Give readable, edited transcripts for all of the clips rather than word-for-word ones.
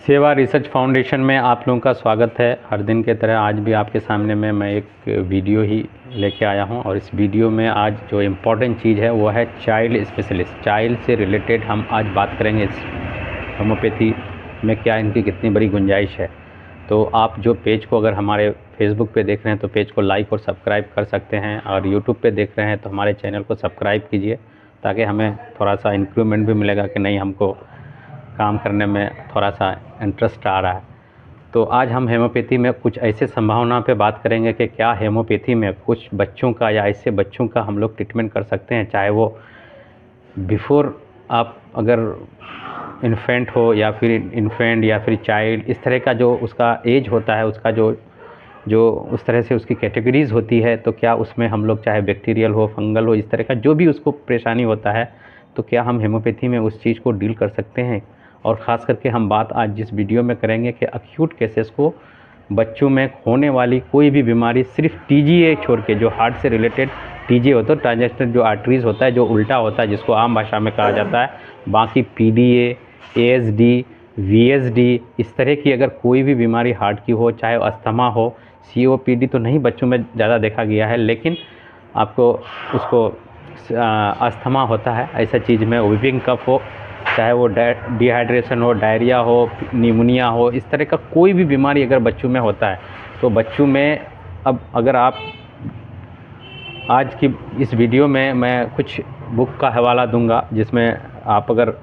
सेवा research foundation में आप लोगों का स्वागत है। हर दिन के तरह आज भी आपके सामने में मैं एक वीडियो ही लेके आया हूं और इस वीडियो में आज जो इम्पोर्टेंट चीज़ है वो है चाइल्ड स्पेशलिस्ट। चाइल्ड से रिलेटेड हम आज बात करेंगे। इस होम्योपैथी में क्या इनकी कितनी बड़ी गुंजाइश है। तो आप जो पेज को अगर हमारे फेसबुक पे देख रहे हैं तो पेज को लाइक और सब्सक्राइब कर सकते हैं, और यूट्यूब पे देख रहे हैं तो हमारे चैनल को सब्सक्राइब कीजिए, ताकि हमें थोड़ा सा इंक्रीमेंट भी मिलेगा कि नहीं, हमको काम करने में थोड़ा सा इंटरेस्ट आ रहा है। तो आज हम हेमोपैथी में कुछ ऐसे संभावना पे बात करेंगे कि क्या हेमोपैथी में कुछ बच्चों का या ऐसे बच्चों का हम लोग ट्रीटमेंट कर सकते हैं, चाहे वो बिफ़ोर आप अगर इन्फेंट हो या फिर इन्फेंट या फिर चाइल्ड, इस तरह का जो उसका एज होता है, उसका जो उस तरह से उसकी कैटेगरीज़ होती है, तो क्या उसमें हम लोग चाहे बैक्टीरियल हो, फंगल हो, इस तरह का जो भी उसको परेशानी होता है, तो क्या हम हेमोपैथी में उस चीज़ को डील कर सकते हैं। और ख़ास करके हम बात आज जिस वीडियो में करेंगे कि एक्यूट केसेस को, बच्चों में होने वाली कोई भी बीमारी सिर्फ टीजीए छोड़ के, जो हार्ट से रिलेटेड टीजीए होता है, ट्रांजेक्शनल जो आर्टरीज़ होता है, जो उल्टा होता है, जिसको आम भाषा में कहा जाता है, बाकी पीडीए, एएसडी, वीएसडी, इस तरह की अगर कोई भी बीमारी हार्ट की हो, चाहे अस्थमा हो, सीओपीडी तो नहीं बच्चों में ज़्यादा देखा गया है, लेकिन आपको उसको अस्थमा होता है, ऐसा चीज़ में व्हीपिंग कफ हो, चाहे वो डिहाइड्रेशन हो, डायरिया हो, निमोनिया हो, इस तरह का कोई भी बीमारी अगर बच्चों में होता है, तो बच्चों में अब अगर आप आज की इस वीडियो में मैं कुछ बुक का हवाला दूंगा, जिसमें आप अगर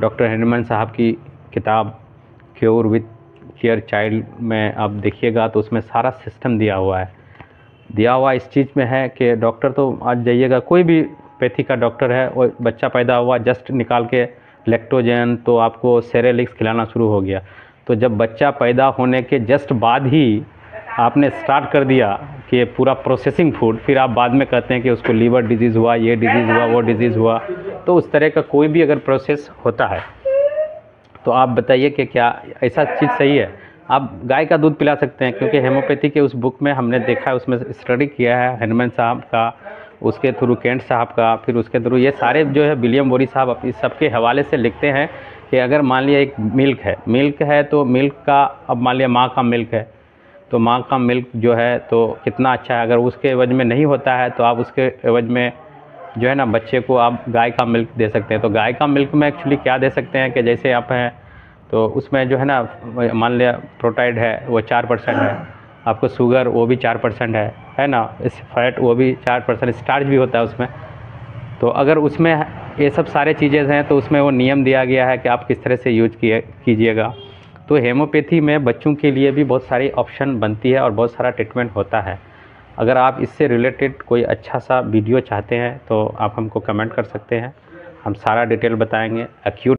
डॉक्टर हैनमन साहब की किताब क्योर विथ केयर चाइल्ड में आप देखिएगा तो उसमें सारा सिस्टम दिया हुआ इस चीज़ में है कि डॉक्टर तो आज जाइएगा, कोई भी पैथी का डॉक्टर है, वो बच्चा पैदा हुआ जस्ट निकाल के लैक्टोजन, तो आपको सेरेलिक्स खिलाना शुरू हो गया। तो जब बच्चा पैदा होने के जस्ट बाद ही आपने स्टार्ट कर दिया कि पूरा प्रोसेसिंग फूड, फिर आप बाद में कहते हैं कि उसको लीवर डिजीज़ हुआ, ये डिजीज़ हुआ, वो डिजीज़ हुआ। तो उस तरह का कोई भी अगर प्रोसेस होता है तो आप बताइए कि क्या ऐसा चीज़ सही है। आप गाय का दूध पिला सकते हैं, क्योंकि हेमोपैथी के उस बुक में हमने देखा है, उसमें स्टडी किया है हैनमन साहब का, उसके थ्रू केंट साहब का, फिर उसके थ्रू ये सारे जो है विलियम बोरी साहब इस सब के हवाले से लिखते हैं कि अगर मान लिया एक मिल्क है तो मिल्क का, अब मान लिया माँ का मिल्क है, तो माँ का मिल्क जो है तो कितना अच्छा है। अगर उसके एवज में नहीं होता है तो आप उसके एवज में जो है ना, बच्चे को आप गाय का मिल्क दे सकते हैं। तो गाय का मिल्क में एक्चुअली क्या दे सकते हैं कि जैसे आप हैं तो उसमें जो है ना, मान लिया प्रोटीन है वो 4% है, आपको शुगर वो भी 4% है ना, इस फैट वो भी 4%, स्टार्च भी होता है उसमें। तो अगर उसमें ये सब सारे चीज़ें हैं तो उसमें वो नियम दिया गया है कि आप किस तरह से यूज कीजिएगा। तो हेमोपैथी में बच्चों के लिए भी बहुत सारी ऑप्शन बनती है और बहुत सारा ट्रीटमेंट होता है। अगर आप इससे रिलेटेड कोई अच्छा सा वीडियो चाहते हैं तो आप हमको कमेंट कर सकते हैं, हम सारा डिटेल बताएंगे। एक्यूट